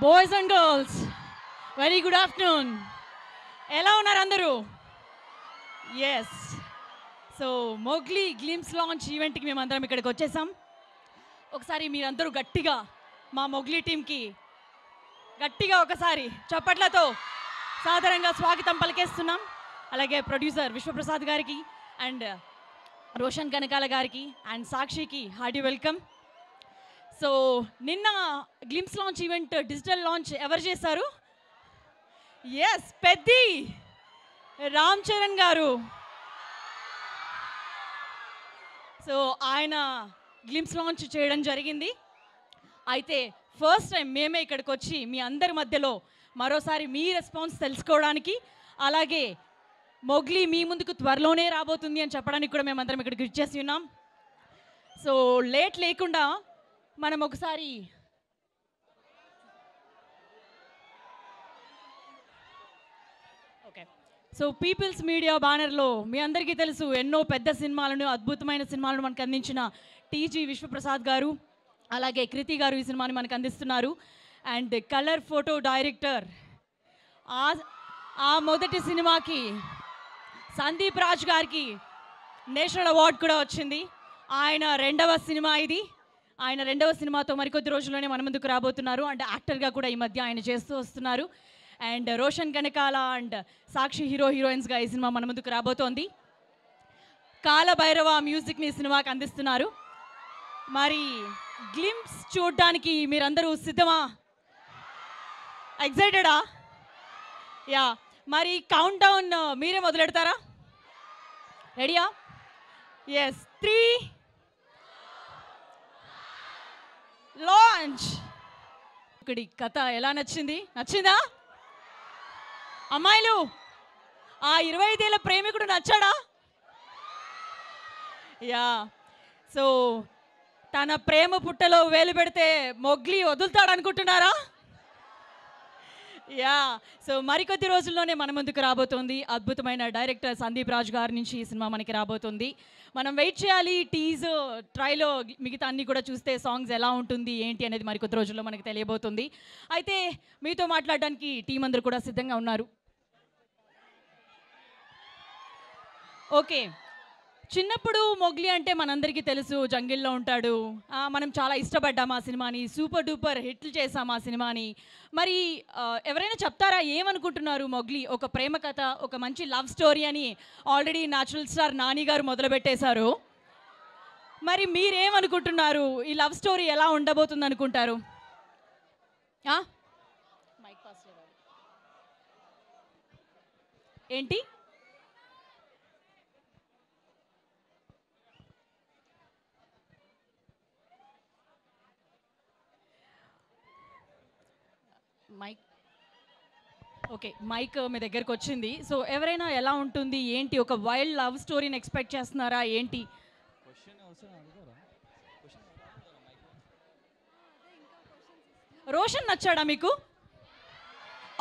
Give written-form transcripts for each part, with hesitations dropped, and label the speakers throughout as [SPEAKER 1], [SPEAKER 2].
[SPEAKER 1] Boys and girls, very good afternoon. ఎలా ఉన్నారు అందరూ? Yes. So Mowgli glimpse launch ఈవెంట్కి మేమందరం ఇక్కడికి వచ్చేసాం. ఒకసారి మీరందరూ గట్టిగా మా మొగ్లీ టీంకి గట్టిగా ఒకసారి చప్పట్లతో సాదరంగా స్వాగతం పలికేస్తున్నాం. అలాగే ప్రొడ్యూసర్ విశ్వప్రసాద్ గారికి అండ్ రోషన్ కనకాల గారికి అండ్ సాక్షికి హార్టీ వెల్కమ్. సో నిన్న glimpse launch event digital launch ఎవరు చేశారు? ఎస్, పెద్ది రామ్ చరణ్ గారు. సో ఆయన గ్లిమ్స్ లాంచ్ చేయడం జరిగింది. అయితే ఫస్ట్ టైం మేమే ఇక్కడికి వచ్చి మీ అందరి మధ్యలో మరోసారి మీ రెస్పాన్స్ తెలుసుకోవడానికి, అలాగే మొగ్లీ మీ ముందుకు త్వరలోనే రాబోతుంది అని చెప్పడానికి కూడా మేమందరం ఇక్కడికి ఇచ్చేసి ఉన్నాం. సో లేట్ లేకుండా మనం ఒకసారి ఓకే. సో పీపుల్స్ మీడియా బ్యానర్లో మీ అందరికీ తెలుసు ఎన్నో పెద్ద సినిమాలను, అద్భుతమైన సినిమాలను మనకు అందించిన టీజీ విశ్వప్రసాద్ గారు, అలాగే కృతి గారు ఈ సినిమాని మనకు అందిస్తున్నారు. అండ్ కలర్ ఫోటో డైరెక్టర్ ఆ మొదటి సినిమాకి సందీప్ రాజ్ గారికి నేషనల్ అవార్డు కూడా వచ్చింది. ఆయన రెండవ సినిమా ఇది. ఆయన రెండవ సినిమాతో మరికొద్ది రోజుల్లోనే మన ముందుకు రాబోతున్నారు. అండ్ యాక్టర్గా కూడా ఈ మధ్య ఆయన చేస్తూ వస్తున్నారు. అండ్ రోషన్ కనకాల అండ్ సాక్షి హీరోయిన్స్గా ఈ సినిమా మన ముందుకు రాబోతోంది. కాలభైరవ మ్యూజిక్ని ఈ సినిమాకి అందిస్తున్నారు. మరి గ్లిమ్స్ చూడడానికి మీరందరూ సిద్ధమా? ఎక్సైటెడా? యా. మరి కౌంట్ డౌన్ మీరే మొదలెడతారా? రెడీయా? ఎస్. 3 లాంచ్. ఇక్కడి కథ ఎలా నచ్చింది? నచ్చిందా అమ్మాయిలు? ఆ 25 ఏళ్ల ప్రేమికుడు నచ్చాడా? యా. సో తన ప్రేమ పుట్టలో వేలు పెడితే మొగ్లీ వదులుతాడు అనుకుంటున్నారా? యా. సో మరికొద్ది రోజుల్లోనే మన ముందుకు రాబోతుంది అద్భుతమైన డైరెక్టర్ సందీప్ రాజ్ గారి నుంచి ఈ సినిమా మనకి రాబోతుంది. మనం వెయిట్ చేయాలి. టీజర్ ట్రైలో మిగతా అన్నీ కూడా చూస్తే సాంగ్స్ ఎలా ఉంటుంది ఏంటి అనేది మరికొద్ది రోజుల్లో మనకి తెలియబోతుంది. అయితే మీతో మాట్లాడడానికి టీం అందరూ కూడా సిద్ధంగా ఉన్నారు. ఓకే. చిన్నప్పుడు మొగ్లీ అంటే మనందరికీ తెలుసు, జంగిల్లో ఉంటాడు. మనం చాలా ఇష్టపడ్డాం ఆ సినిమాని, సూపర్ డూపర్ హిట్లు చేసాం ఆ సినిమాని. మరి ఎవరైనా చెప్తారా ఏమనుకుంటున్నారు? మొగ్లీ ఒక ప్రేమ కథ, ఒక మంచి లవ్ స్టోరీ అని ఆల్రెడీ న్యాచురల్ స్టార్ నాని గారు మొదలుపెట్టేశారు. మరి మీరేమనుకుంటున్నారు? ఈ లవ్ స్టోరీ ఎలా ఉండబోతుంది అనుకుంటారు? ఏంటి? మైక్ ఓకే, మైక్ మీ దగ్గరకు వచ్చింది. సో ఎవరైనా ఎలా ఉంటుంది ఏంటి, ఒక వైల్డ్ లవ్ స్టోరీని ఎక్స్పెక్ట్ చేస్తున్నారా ఏంటి? రోషన్ నచ్చాడా మీకు?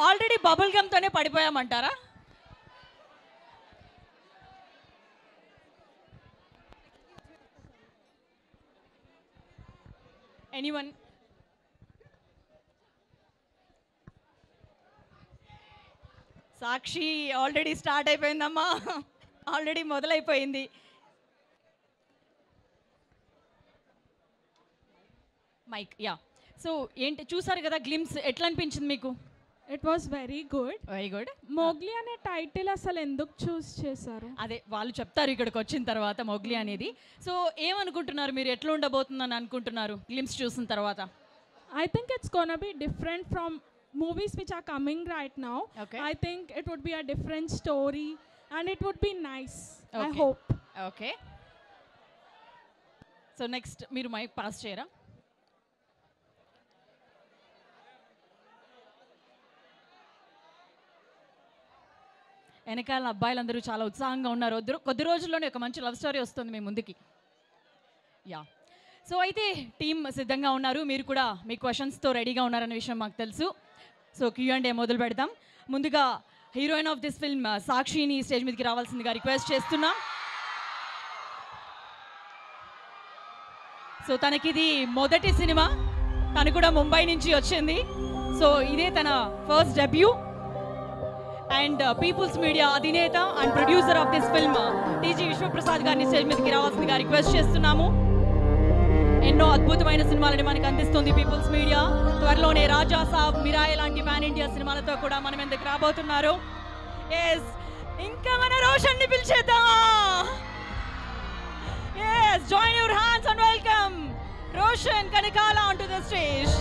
[SPEAKER 1] ఆల్రెడీ బబుల్ గమ్తోనే పడిపోయామంటారా? ఎనీవన్? సాక్షి ఆల్రెడీ స్టార్ట్ అయిపోయిందమ్మా, ఆల్రెడీ మొదలైపోయింది. మైక్. యా. సో ఏంటి చూసారు కదా గ్లిమ్స్, ఎట్లా అనిపించింది మీకు?
[SPEAKER 2] It was very good.
[SPEAKER 1] Very good.
[SPEAKER 2] Mowgli అనే టైటిల్ అసలు ఎందుకు చూస్ చేశారు?
[SPEAKER 1] అదే వాళ్ళు చెప్తారు ఇక్కడికి వచ్చిన తర్వాత మొగ్లీ అనేది. సో ఏమనుకుంటున్నారు మీరు, ఎట్లా ఉండబోతుందని అనుకుంటున్నారు గ్లిమ్స్ చూసిన తర్వాత?
[SPEAKER 2] I think it's gonna be different from movies which are coming right now,
[SPEAKER 1] Okay.
[SPEAKER 2] I think it would be a different story and it would be nice. I
[SPEAKER 1] Okay.
[SPEAKER 2] hope.
[SPEAKER 1] Okay so next మీరు mic pass చేయరా? వెనకాల అబ్బాయిలందరూ చాలా ఉత్సాహంగా ఉన్నారు. కొద్ది రోజుల్లోనే ఒక మంచి లవ్ స్టోరీ వస్తుంది మీ ముందుకి. యా సో అయితే టీం సిద్ధంగా ఉన్నారు, మీరు కూడా మీ క్వశ్చన్స్తో రెడీగా ఉన్నారనే విషయం మాకు తెలుసు. సో Q&A మొదలు పెడదాం. ముందుగా హీరోయిన్ ఆఫ్ దిస్ ఫిల్మ్ సాక్షిని స్టేజ్ మీదకి రావాల్సిందిగా రిక్వెస్ట్ చేస్తున్నాం. సో తనకిది మొదటి సినిమా, తను కూడా ముంబై నుంచి వచ్చింది. సో ఇదే తన first debut. And People's Media అధినేత and producer of this film T G Vishwaprasad గారిని స్టేజ్ మీదకి రావాల్సిందిగా రిక్వెస్ట్ చేస్తున్నాము. ఎన్నో అద్భుతమైన సినిమాలని మనకు అందిస్తుంది పీపుల్స్ మీడియా. త్వరలోనే రాజా సాబ్, మిరాయ్ లాంటి పాన్ ఇండియా సినిమాలతో కూడా మనం ఎందుకు రాబోతున్నారు. ఎస్ ఇంకా మన రోషన్ని పిలిచేద్దామా? Yes join your hands and welcome Roshan Kanakala on to the stage.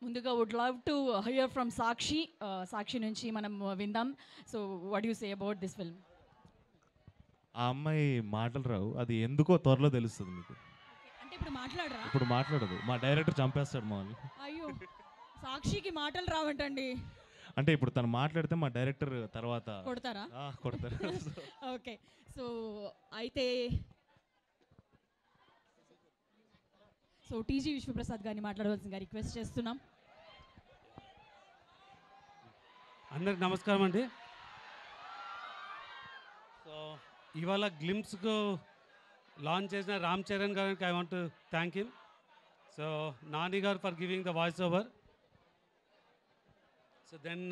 [SPEAKER 1] ముందుగా would love to hear from Sakshi. Sakshi నుంచి మనం విందాం. So what you say about this film?
[SPEAKER 3] ఆ అమ్మాయి మాటలు రావు, అది ఎందుకో త్వరలో తెలుస్తుంది మీకు.
[SPEAKER 1] అంటే ఇప్పుడు మాట్లాడరా?
[SPEAKER 3] ఇప్పుడు మాట్లాడదు, మా డైరెక్టర్ చంపేస్తాడు మామూలు.
[SPEAKER 1] అయ్యో సాక్షికి మాటలు రావంటండి.
[SPEAKER 3] అంటే ఇప్పుడు తను మాట్లాడితే మా డైరెక్టర్ తర్వాత
[SPEAKER 1] కొడతారా?
[SPEAKER 3] కొడతారు.
[SPEAKER 1] ఓకే సో అయితే సో టీజీ విశ్వప్రసాద్ గారిని మాట్లాడవలసిందిగా రిక్వెస్ట్ చేస్తున్నాం.
[SPEAKER 4] అందరికి నమస్కారం అండి. సో ఇవాళ గ్లిమ్స్కు లాంచ్ చేసిన రామ్ చరణ్ గారికి I want to thank him. So Nani గారు for giving the voice over. So then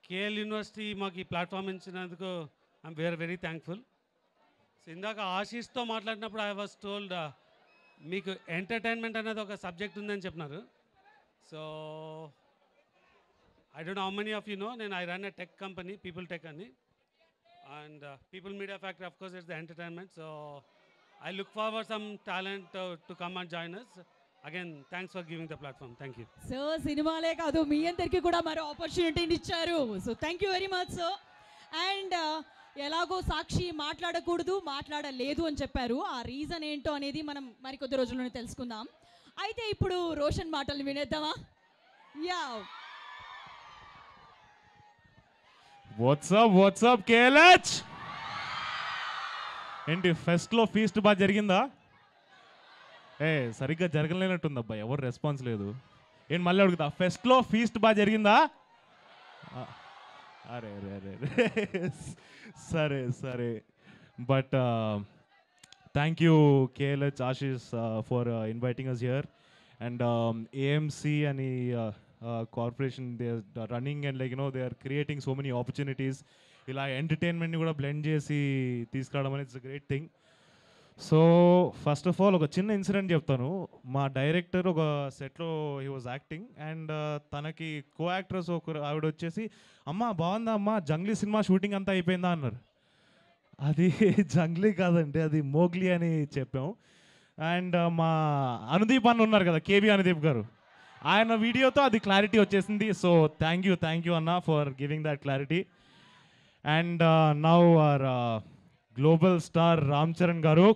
[SPEAKER 4] KL university మాకు ఈ ప్లాట్ఫామ్ ఇచ్చినందుకు ఐఎమ్ వెరీ థ్యాంక్ఫుల్. సో ఇందాక ఆశీష్తో మాట్లాడినప్పుడు ఐ వాజ్ టోల్డ్ మీకు ఎంటర్టైన్మెంట్ అనేది ఒక సబ్జెక్ట్ ఉందని చెప్పినారు. So I don't know how many of you know, నేను I run a tech company, people tech అని. And people media factory of course it's the entertainment. So I look forward some talent to come and join us. Again thanks for giving the platform. Thank you.
[SPEAKER 1] So సినిమాలే కాదు మీ అందరికీ కూడా మరో ఆపర్చునిటీని ఇచ్చారు. So thank you very much sir. And ఎలాగో సాక్షి మాట్లాడకూడదు, మాట్లాడలేదు అని చెప్పారు. ఆ రీజన్ ఏంటో అనేది మనం మరికొద్ది రోజుల్లోనే తెలుసుకుందాం. అయితే ఇప్పుడు రోషన్ మాటలు వినేద్దామా? యా
[SPEAKER 3] వాట్సాప్ కేఎల్హెచ్ ఏంటి ఫెస్ట్లో ఫీస్ట్ బాగా జరిగిందా? సరిగ్గా జరగలేనట్టుంది అబ్బాయి, ఎవరు రెస్పాన్స్ లేదు. ఏంటి మళ్ళీ అడుగుతా, ఫెస్ట్లో ఫీస్ట్ బాగా జరిగిందా? అరే అరే అరే సరే but thank you KLH Ashish for inviting us here. And AMC అని corporation they are running and like they are creating so many opportunities. ఇలా ఎంటర్టైన్మెంట్ని కూడా బ్లెండ్ చేసి తీసుకురావడం అనేది it's a great thing. So first of all ఒక చిన్న incident చెప్తాను. మా డైరెక్టర్ ఒక సెట్లో హీ వాజ్ యాక్టింగ్ అండ్ తనకి కో యాక్టర్స్ ఒక ఆవిడ వచ్చేసి, అమ్మ బాగుందా అమ్మ, జంగ్లీ సినిమా షూటింగ్ అంతా అయిపోయిందా అన్నారు. అది జంగ్లీ కాదండి, అది మోగ్లీ అని చెప్పాం. అండ్ మా అనుదీప్ అన్న ఉన్నారు కదా, కేబీ అనుదీప్ గారు, ఆయన వీడియోతో అది క్లారిటీ వచ్చేసింది. సో థ్యాంక్ యూ అన్న for giving that clarity. And now our global star Ram Charan గారు.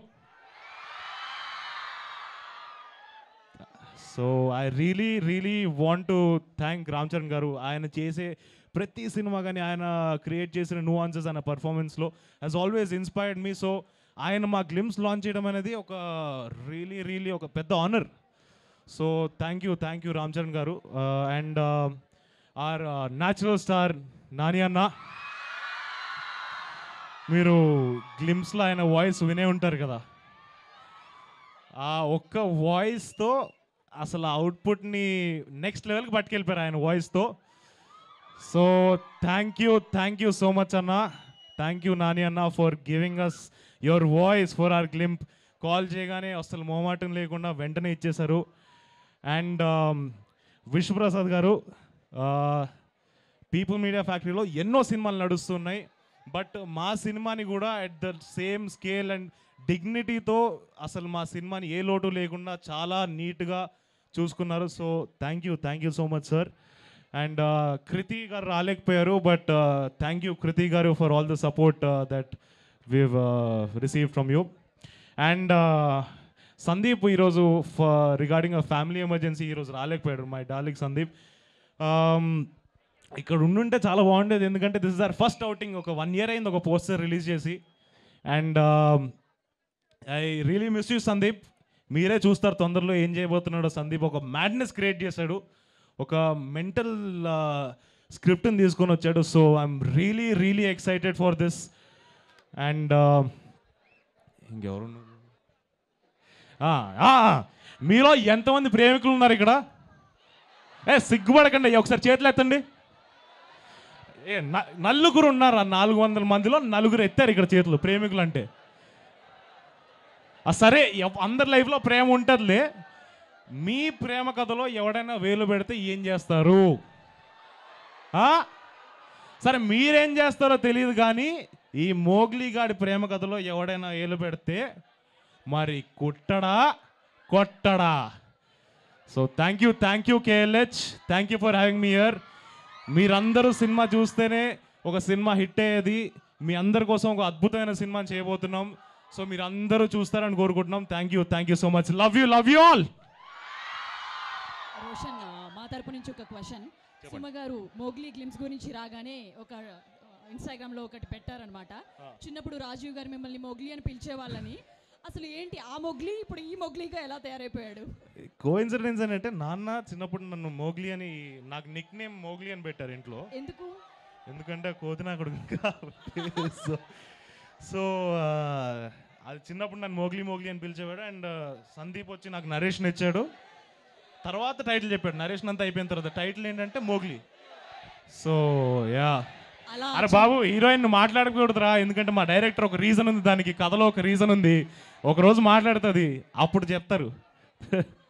[SPEAKER 3] So I really want to thank Ram Charan గారు. ఆయన చేసే ప్రతి సినిమా కానీ ఆయన క్రియేట్ చేసిన nuances ఆయన పర్ఫార్మెన్స్లో has always inspired me. So ఆయన మా గ్లిమ్స్ లాంచ్ చేయడం అనేది ఒక రియలీ ఒక పెద్ద honour. So thank you Ram Charan గారు. And our natural star Nani అన్న, మీరు గ్లిమ్స్లో ఆయన వాయిస్ వినే ఉంటారు కదా, ఆ ఒక్క వాయిస్తో అసలు అవుట్పుట్ని నెక్స్ట్ లెవెల్కి పట్టుకెళ్ళిపోయారు ఆయన వాయిస్తో. So thank you so much అన్న. థ్యాంక్ యూ నాని అన్న for giving us your voice for our glimpse. Call చేయగానే అసలు మొహమాటం లేకుండా వెంటనే ఇచ్చేశారు. అండ్ విశ్వప్రసాద్ గారు, పీపుల్ మీడియా ఫ్యాక్టరీలో ఎన్నో సినిమాలు నడుస్తున్నాయి, బట్ మా సినిమాని కూడా at the same scale and డిగ్నిటీతో అసలు మా సినిమాని ఏ లోటు లేకుండా చాలా నీట్గా చూసుకున్నారు. So thank you so much sir. And Kriti గారు రాలేకపోయారు, బట్ థ్యాంక్ యూ కృతి గారు for all the support that we've receive from you. And Sandeep ఈరోజు రిగార్డింగ్ అ ఫ్యామిలీ ఎమర్జెన్సీ ఈరోజు రాలేకపోయాడు, మై డార్లింగ్ సందీప్. ఇక్కడ ఉండుంటే చాలా బాగుండేది, ఎందుకంటే this is our first outing. ఒక 1 year అయింది ఒక పోస్టర్ రిలీజ్ చేసి. And I really miss you Sandeep. మీరే చూస్తారు తొందరలో ఏం చేయబోతున్నాడో సందీప్. ఒక మ్యాడ్నెస్ క్రియేట్ చేశాడు, ఒక మెంటల్ స్క్రిప్ట్ని తీసుకొని వచ్చాడు. So I'm really excited for this. And ఇంకెవరు మీలో ఎంతమంది ప్రేమికులు ఉన్నారు ఇక్కడ? సిగ్గుపడకండి, ఒకసారి చేతులు ఎత్తండి. నలుగురు ఉన్నారు, 400 మందిలో 4 ఎత్తారు ఇక్కడ చేతులు ప్రేమికులు అంటే. సరే, అందరి లైఫ్లో ప్రేమ ఉంటుందిలే. మీ ప్రేమ కథలో ఎవడైనా వేలు పెడితే ఏం చేస్తారు? సరే మీరేం చేస్తారో తెలియదు, కానీ ఈ మోగ్లీ గాడి ప్రేమ కథలో ఎవడైనా వేలు పెడితే మరి కొట్టడా? So thank you KLH, thank you for having me here. మీరందరూ సినిమా చూస్తేనే ఒక సినిమా హిట్ అయ్యేది. మీ అందరి కోసం ఒక అద్భుతమైన సినిమా చేయబోతున్నాం. సో మీరు అందరూ చూస్తారని కోరుకుంటున్నాం. Thank you so much. Love you all.
[SPEAKER 1] Roshan, మా తరపు నుంచి ఒక క్వశ్చన్. సింహ గారు మోగ్లీ గ్లిమ్స్ గురించి రాగానే ఒక ఇన్స్టాగ్రామ్లో ఒకటి పెట్టారనమాట. చిన్నప్పుడు రాజీవ్ గారు మిమ్మల్ని మోగ్లీ అని పిలిచేవాళ్ళని. అసలు ఏంటి ఆ మొగ్లీ ఇప్పుడు ఈ మొగ్లీగా ఎలా తయారైపోయాడు?
[SPEAKER 3] కోఇన్సిడెన్స్ అని అంటే, నాన్న చిన్నప్పుడు నన్ను మోగ్లీ అని, నాకు నిక్ నేమ్ మోగ్లీ అని పెట్టారు ఇంట్లో. ఎందుకంటే కోతినాకుడు కాబట్టి. సో అది చిన్నప్పుడు నన్ను మోగ్లీ అని పిలిచేవాడు. అండ్ సందీప్ వచ్చి నాకు నరేషన్ ఇచ్చాడు. తర్వాత టైటిల్ చెప్పాడు. నరేషన్ అంతా అయిపోయిన తర్వాత టైటిల్ ఏంటంటే మోగ్లీ. సో యా, అరే బాబు హీరోయిన్ మాట్లాడకూడదురా, ఎందుకంటే మా డైరెక్టర్ ఒక రీజన్ ఉంది, దానికి కథలో ఒక రీజన్ ఉంది, ఒకరోజు మాట్లాడుతుంది, అప్పుడు చెప్తారు.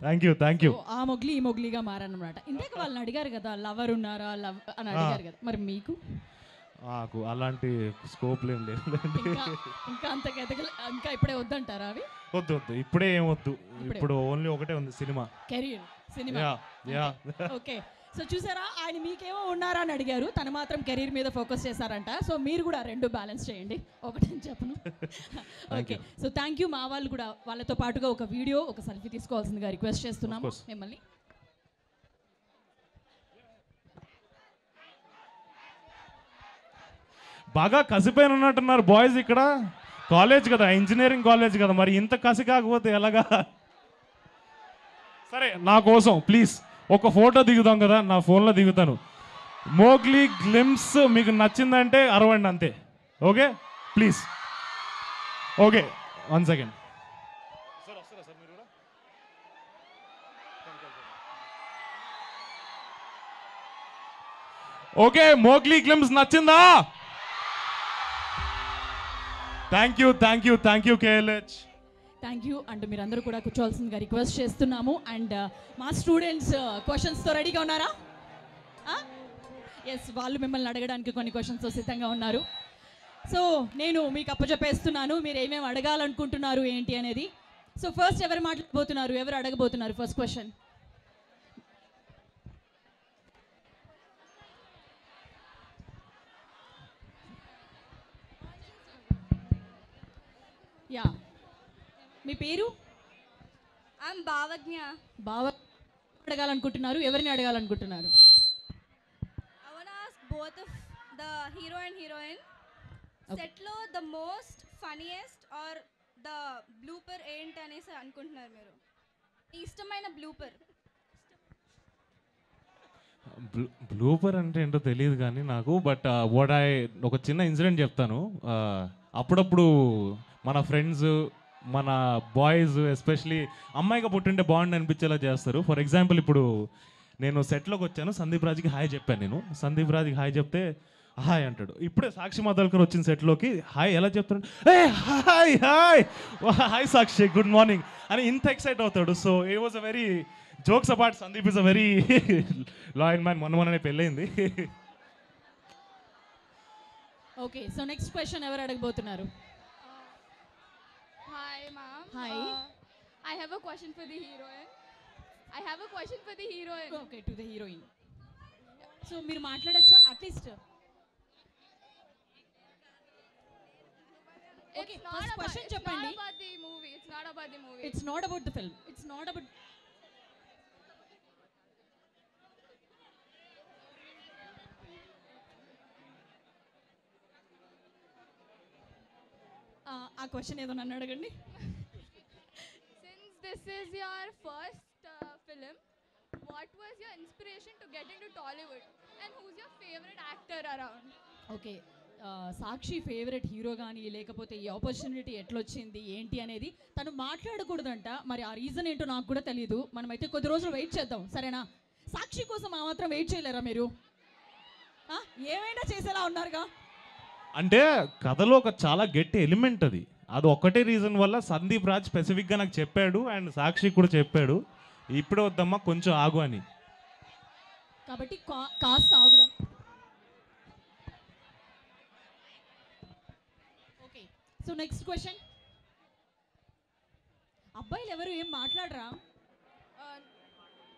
[SPEAKER 3] Thank you.
[SPEAKER 1] ఆ మొగ్లీ ఈ మొగ్లీగా మారన్నమాట. ఇందాక వాళ్ళని అడిగారు కదా, లవర్ ఉన్నారా అని అడిగారు కదా, మరి మీకు?
[SPEAKER 3] నాకు అలాంటి స్కోప్ ఏం లేదు.
[SPEAKER 1] ఇంకా అంత ఇంకా ఇప్పుడే వద్దంటారా అవి?
[SPEAKER 3] వద్దు ఇప్పుడే ఏం వద్దు. ఇప్పుడు ఓన్లీ ఒకటే ఉంది, cinema
[SPEAKER 1] career, cinema. Okay, so చూసారా, ఆయన మీకేమో ఉన్నారా అని అడిగారు, తను మాత్రం కెరీర్ మీద ఫోకస్ చేశారంట. సో మీరు కూడా 2 బ్యాలెన్స్ చేయండి, ఒకటని చెప్పను. Okay, so thank you. మా వాళ్ళు కూడా వాళ్ళతో పాటుగా ఒక వీడియో, ఒక సెల్ఫీ తీసుకోవాల్సిందిగా రిక్వెస్ట్ చేస్తున్నాము మిమ్మల్ని.
[SPEAKER 3] బాగా కసిపోయిన ఉన్నట్టున్నారు బాయ్స్ ఇక్కడ. కాలేజ్ కదా, ఇంజనీరింగ్ కాలేజ్ కదా, మరి ఇంత కసి కాకపోతే ఎలాగా? సరే, నా కోసం ప్లీజ్ ఒక ఫోటో దిగుతాం కదా, నా ఫోన్లో దిగుతాను. మోగ్లీ గ్లిమ్స్ మీకు నచ్చిందంటే అరవండి అంతే. Okay please. Okay, 1 second. Okay, Mowgli glimpse నచ్చిందా? Thank you KLH.
[SPEAKER 1] Thank you. And మీరందరూ కూడా కూర్చోవాల్సిందిగా రిక్వెస్ట్ చేస్తున్నాము. అండ్ మా స్టూడెంట్స్ క్వశ్చన్స్తో రెడీగా ఉన్నారా? ఎస్, వాళ్ళు మిమ్మల్ని అడగడానికి కొన్ని క్వశ్చన్స్తో సిద్ధంగా ఉన్నారు. సో నేను మీకు అప్పచెప్పేస్తున్నాను, మీరు ఏమేమి అడగాలనుకుంటున్నారు ఏంటి అనేది. సో ఫస్ట్ ఎవరు మాట్లాడబోతున్నారు, ఎవరు అడగబోతున్నారు ఫస్ట్ క్వశ్చన్? యా, మీ పేరు?
[SPEAKER 5] ఐఎమ్ భావజ్ఞ.
[SPEAKER 1] అడగాలనుకుంటున్నారు, ఎవరిని అడగాలనుకుంటున్నారు?
[SPEAKER 5] I want to ask both of the hero and heroine. Set లో the most funniest or the blooper ఏంటి అనేసి అనుకుంటున్నారు మీరు? ఇష్టమైన బ్లూపర్.
[SPEAKER 3] బ్లూపర్ అంటే ఏంటో తెలియదు కానీ నాకు, బట్ ఒక చిన్న ఇన్సిడెంట్ చెప్తాను. అప్పుడప్పుడు మన ఫ్రెండ్స్, మన బాయ్స్ ఎస్పెషలీ అమ్మాయిగా పుట్టింటే బాగుండి అనిపించేలా చేస్తారు. ఫర్ ఎగ్జాంపుల్, ఇప్పుడు నేను సెట్లోకి వచ్చాను, సందీప్ రాజ్కి హాయ్ చెప్పాను. నేను సందీప్ రాజ్కి హాయ్ చెప్తే హాయ్ అంటాడు. ఇప్పుడే సాక్షి మదల్కర్ వచ్చిన సెట్లోకి హాయ్ ఎలా చెప్తాడు, ఏ హాయ్ హాయ్ హాయ్ సాక్షి గుడ్ మార్నింగ్ అని ఇంత ఎక్సైట్ అవుతాడు. So it was a very jokes apart, Sandeep is a very loyal man. మొన్ననే పెళ్ళయింది.
[SPEAKER 1] ఓకే, సో నెక్స్ట్ క్వశ్చన్ ఎవరు అడగబోతున్నారు?
[SPEAKER 6] Hi, ma'am.
[SPEAKER 1] Hi.
[SPEAKER 6] I have a question for the heroine. I have a question for the heroine.
[SPEAKER 1] Okay, to the heroine. So మీరు మాట్లాడచ్చా at least? Okay, first question చెప్పండి.
[SPEAKER 6] It's not about the movie. It's not about the movie.
[SPEAKER 1] It's not about the film. It's not about. ఆ question ఏదో నన్ను అడగండి.
[SPEAKER 6] Since this is your first film, what was your inspiration to get into Tollywood? And who's your favorite actor around?
[SPEAKER 1] Okay, Sakshi favourite hero కానీ లేకపోతే ఈ opportunity ఎట్లొచ్చింది ఏంటి అనేది తను మాట్లాడకూడదంట. మరి ఆ రీజన్ ఏంటో నాకు కూడా తెలియదు. మనమైతే కొద్ది రోజులు వెయిట్ చేద్దాం, సరేనా? సాక్షి కోసం ఆ మాత్రం వెయిట్ చేయలేరా మీరు? ఏమైనా చేసేలా ఉన్నారుగా.
[SPEAKER 3] అంటే కథలో ఒక చాలా గట్టి ఎలిమెంట్ అది. అది ఒక్కటే రీజన్ వల్ల సందీప్ రాజ్ స్పెసిఫిక్గా నాకు చెప్పాడు అండ్ సాక్షి కూడా చెప్పాడు, ఇప్పుడే వద్దమ్మా కొంచెం ఆగు అని.
[SPEAKER 1] కాబట్టి కాస్త ఆగుదాం. Okay, so next question. అబ్బాయిలు ఎవరు ఏం మాట్లాడరా?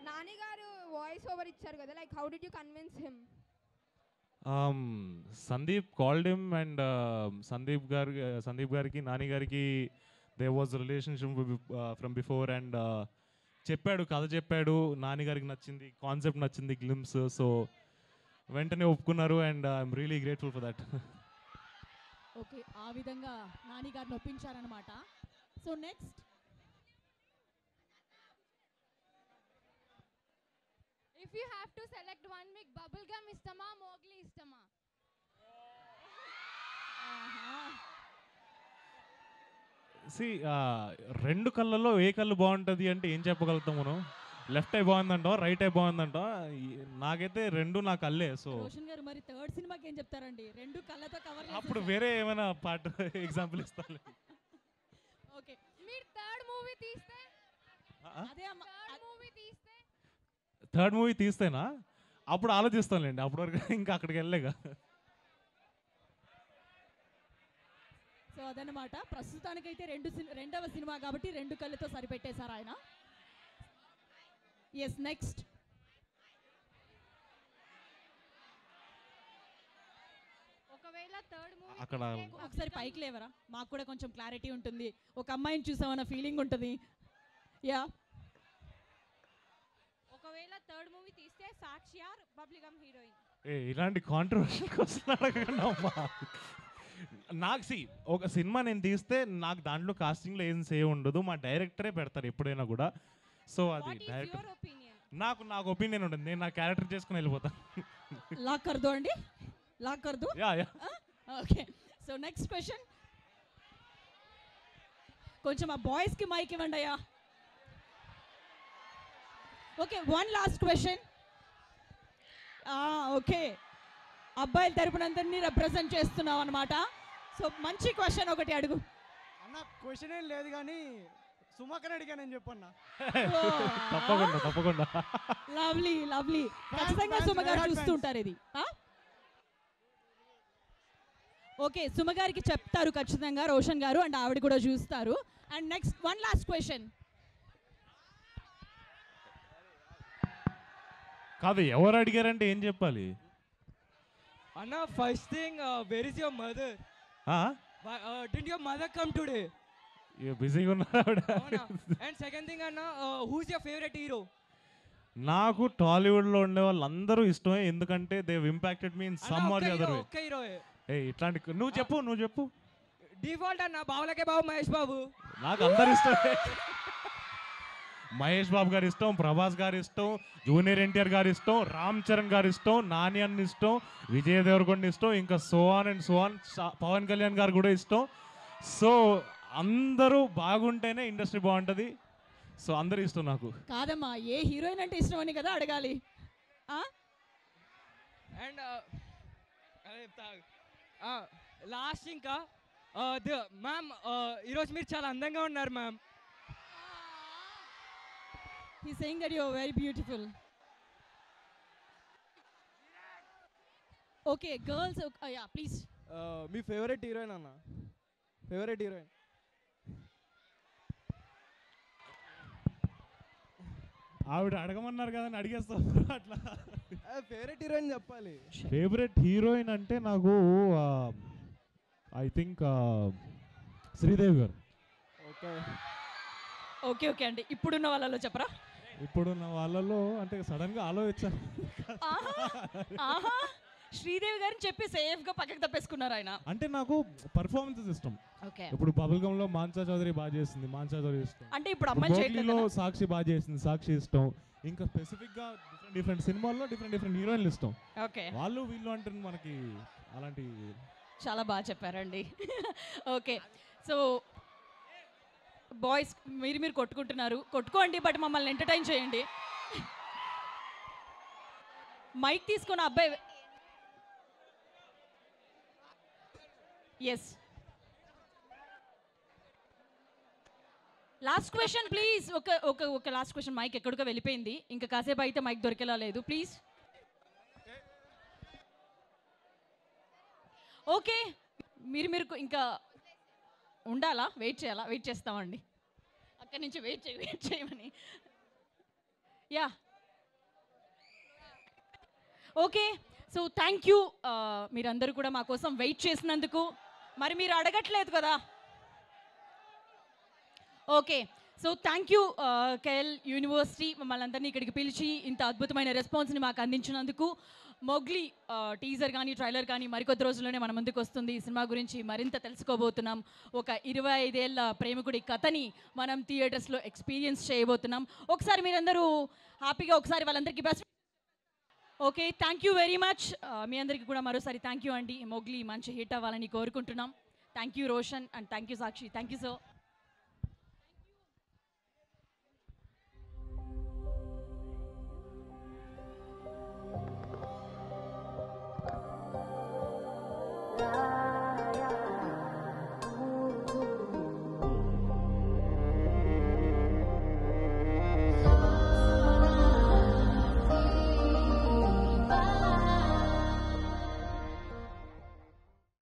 [SPEAKER 7] నాని గారు వాయిస్ ఓవర్ ఇచ్చారు కదా, like how did you convince him?
[SPEAKER 3] Sandeep called him and Sandeep గారికి నాని గారికి there was relationship from before and చెప్పాడు, కథ చెప్పాడు, నాని గారికి నచ్చింది, కాన్సెప్ట్ నచ్చింది, గ్లిమ్స్. సో వెంటనే ఒప్పుకున్నారు and I'm really grateful for that.
[SPEAKER 1] Okay, ఆ విధంగా నాని గారిని ఒప్పించారనమాట. So next,
[SPEAKER 6] If you have to select one, మీకు bubblegum ఇష్టమా, మోగ్లీ ఇష్టమా?
[SPEAKER 3] రెండు కళ్ళల్లో ఏ కళ్ళు బాగుంటుంది అంటే ఏం చెప్పగలుగుతాం మనం? లెఫ్ట్ ఐ బాగుందంటాం, రైట్ ఐ బాగుందంటాం. నాకైతే రెండు నా కళ్ళే. సో
[SPEAKER 1] రోషన్ గారు మరి థర్డ్ సినిమాకి ఏం చెప్తారండి? రెండు కళ్ళతో కవర్
[SPEAKER 3] అప్పుడు వేరే ఏమైనా పార్ట్ ఎగ్జాంపుల్ ఇస్తాను.
[SPEAKER 1] ఓకే,
[SPEAKER 6] మీరు థర్డ్ మూవీ తీస్తే
[SPEAKER 1] అదే అమ్మ.
[SPEAKER 3] థర్డ్ మూవీ తీస్తేనా? అప్పుడు ఆలోచిస్తానులేండి, అప్పటి వరకు ఇంకా అక్కడికి వెళ్ళలేగా.
[SPEAKER 1] సో అదనమాట, ప్రస్తుతానికైతే రెండవ సినిమా కాబట్టి రెండు కళ్ళతో సరిపెట్టేశారు ఆయన. Yes, next.
[SPEAKER 6] ఒకవేళ థర్డ్ మూవీ
[SPEAKER 3] అక్కడ
[SPEAKER 1] ఒకసారి పైకి లేవరా, మాకు కూడా కొంచెం క్లారిటీ ఉంటుంది. ఒక అమ్మాయిని చూసామన్న ఫీలింగ్ ఉంటుంది. యా,
[SPEAKER 7] ఒకవేళ థర్డ్ మూవీ తీస్తే సాక్షి ఆర్ బబ్లిగమ్ హీరోయిన్?
[SPEAKER 3] ఇలాంటి కాంట్రవర్షియల్ క్వశ్చన్ అడగండి అమ్మా. నాకు ఒక సినిమా నేను తీస్తే నాకు దాంట్లో కాస్టింగ్లో ఏం సేవ్ ఉండదు, మా డైరెక్టరే పెడతారు ఎప్పుడైనా కూడా. సో అది డైరెక్టర్ నాకు ఒపీనియన్ ఉంటుంది, నేను నా క్యారెక్టర్ చేసుకుని వెళ్ళిపోతాను.
[SPEAKER 1] లాక్ కర్దో అండి, లాక్ కర్దో.
[SPEAKER 3] Yeah.
[SPEAKER 1] Okay, so next question. కొంచెం ఆ బాయ్స్కి మైక్ ఇవ్వండి అయ్యా. Okay, one last question. Okay, అబ్బాయిల తరపునందరినీ రిప్రజెంట్ చేస్తున్నాం అనమాట. సో మంచి క్వశ్చన్ ఒకటి అడుగు
[SPEAKER 8] అన్న. క్వశ్చన్ ఏం లేదు కానీ సుమాకర్ అడిగానని చెప్పన్నా.
[SPEAKER 3] తప్పకుండా.
[SPEAKER 1] Lovely lovely. ఖచ్చితంగా సుమ గారు చూస్తుంటారు ఇది. ఓకే, సుమ గారికి చెప్తారు ఖచ్చితంగా రోషన్ గారు, అండ్ ఆవిడ కూడా చూస్తారు. And next one last question.
[SPEAKER 3] కాదు, ఎవరు అడిగారంటే ఏం చెప్పాలి
[SPEAKER 9] అన్న? First thing, where is your mother? Didn't your mother come today?
[SPEAKER 3] బిజీగా ఉన్నారు.
[SPEAKER 9] And second thing అన్న, who's your favorite hero?
[SPEAKER 3] నాకు టాలీవుడ్లో ఉండే వాళ్ళందరూ ఇష్టమే, ఎందుకంటే they impacted me in some or the other way.
[SPEAKER 9] ఒక్క హీరో
[SPEAKER 3] ఇట్లాంటి నువ్వు చెప్పు.
[SPEAKER 9] డిఫాల్ట్ అన్న, బావులకే బాబు మహేష్ బాబు.
[SPEAKER 3] నాకు అందరు ఇష్టమే. మహేష్ బాబు గారు ఇష్టం, ప్రభాస్ గారు ఇష్టం, జూనియర్ ఎన్టీఆర్ గారు ఇష్టం, రామ్ చరణ్ గారు ఇష్టం, నాని అన్న ఇష్టం, విజయ్ దేవరకొండ ఇష్టం, ఇంకా సోహాన్ అండ్ సోహాన్, పవన్ కళ్యాణ్ గారు కూడా ఇష్టం. సో అందరూ బాగుంటేనే ఇండస్ట్రీ బాగుంటుంది. సో అందరూ ఇష్టం నాకు.
[SPEAKER 1] కాదమ్మా, ఏ హీరోయిన్ అంటే ఇష్టం అని కదా అడగాలి.
[SPEAKER 9] అండ్ లాస్ట్ ఇంకా మ్యామ్ ఈరోజు మీరు చాలా అందంగా ఉన్నారు ma'am.
[SPEAKER 1] He's saying that you are very beautiful. Okay, girls. Yeah, please.
[SPEAKER 8] Me favourite heroine అన్న, ఫేవరెట్ హీరోయిన్.
[SPEAKER 3] ఆవిడ అడగమన్నారు కదా అని అడిగేస్తాం అట్లా.
[SPEAKER 8] ఫేవరెట్ హీరోయిన్ చెప్పాలి.
[SPEAKER 3] ఫేవరెట్ హీరోయిన్ అంటే నాకు ఐ థింక్ శ్రీదేవి గారు.
[SPEAKER 8] ఓకే
[SPEAKER 1] ఓకే ఓకే అండి, ఇప్పుడున్న వాళ్ళలో చెప్పరా?
[SPEAKER 3] ఇప్పుడున్న వాళ్ళలో అంటే సడన్గా ఆలోచించాను.
[SPEAKER 1] ఆహా, శ్రీదేవి గారిని చెప్పి సేఫ్గా పక్కకి తప్పేసుకున్నారు ఆయన.
[SPEAKER 3] అంటే నాకు పర్ఫార్మెన్సెస్ ఇష్టం.
[SPEAKER 1] ఓకే,
[SPEAKER 3] ఇప్పుడు బబుల్ గమ్ లో మాన్సా చౌదరి బాగా చేసింది, మాన్సా చౌదరి ఇష్టం.
[SPEAKER 1] అంటే ఇప్పుడు అమ్మాయిలు చేయట్లేదు కదా?
[SPEAKER 3] సాక్షి బాగా చేసింది, సాక్షి ఇష్టం. ఇంకా స్పెసిఫిక్ గా డిఫరెంట్ సినిమాల్లో డిఫరెంట్ హీరోయిన్లు ఇష్టం.
[SPEAKER 1] ఓకే,
[SPEAKER 3] వాళ్ళు వీళ్ళు అంటే మనకి అలాంటి.
[SPEAKER 1] చాలా బాగా చెప్పారండి. ఓకే, సో బాయ్స్ మీరు కొట్టుకుంటున్నారు, కొట్టుకోండి, బట్ మమ్మల్ని ఎంటర్టైన్ చేయండి. మైక్ తీసుకున్న అబ్బాయి. Yes, last question please. ఒక లాస్ట్ క్వశ్చన్. మైక్ ఎక్కడికో వెళ్ళిపోయింది, ఇంకా కాసేపు అయితే మైక్ దొరికేలా లేదు, ప్లీజ్. ఓకే, మీరు ఇంకా ఉండాలా? వెయిట్ చేయాలా? వెయిట్ చేస్తామండి, అక్కడి నుంచి వెయిట్ చేయమని. Yeah, okay. So thank you మీరందరూ కూడా మా కోసం వెయిట్ చేసినందుకు. మరి మీరు అడగట్లేదు కదా? Okay, so thank you KL university మమ్మల్ని అందరినీ ఇక్కడికి పిలిచి ఇంత అద్భుతమైన రెస్పాన్స్ని మాకు అందించినందుకు. మొగ్లీ టీజర్ కానీ ట్రైలర్ కానీ మరికొద్ది రోజుల్లోనే మన ముందుకు వస్తుంది. ఈ సినిమా గురించి మరింత తెలుసుకోబోతున్నాం. ఒక 25 ఏళ్ళ ప్రేమికుడి కథని మనం థియేటర్స్లో ఎక్స్పీరియన్స్ చేయబోతున్నాం. ఒకసారి మీరందరూ హ్యాపీగా ఒకసారి వాళ్ళందరికీ best. Okay, thank you very much. మీ అందరికీ కూడా మరోసారి థ్యాంక్ యూ అండి. మొగ్లీ మంచి హిట్ అవ్వాలని కోరుకుంటున్నాం. Thank you Roshan and thank you Sakshi. Thank you so.
[SPEAKER 10] Yeah.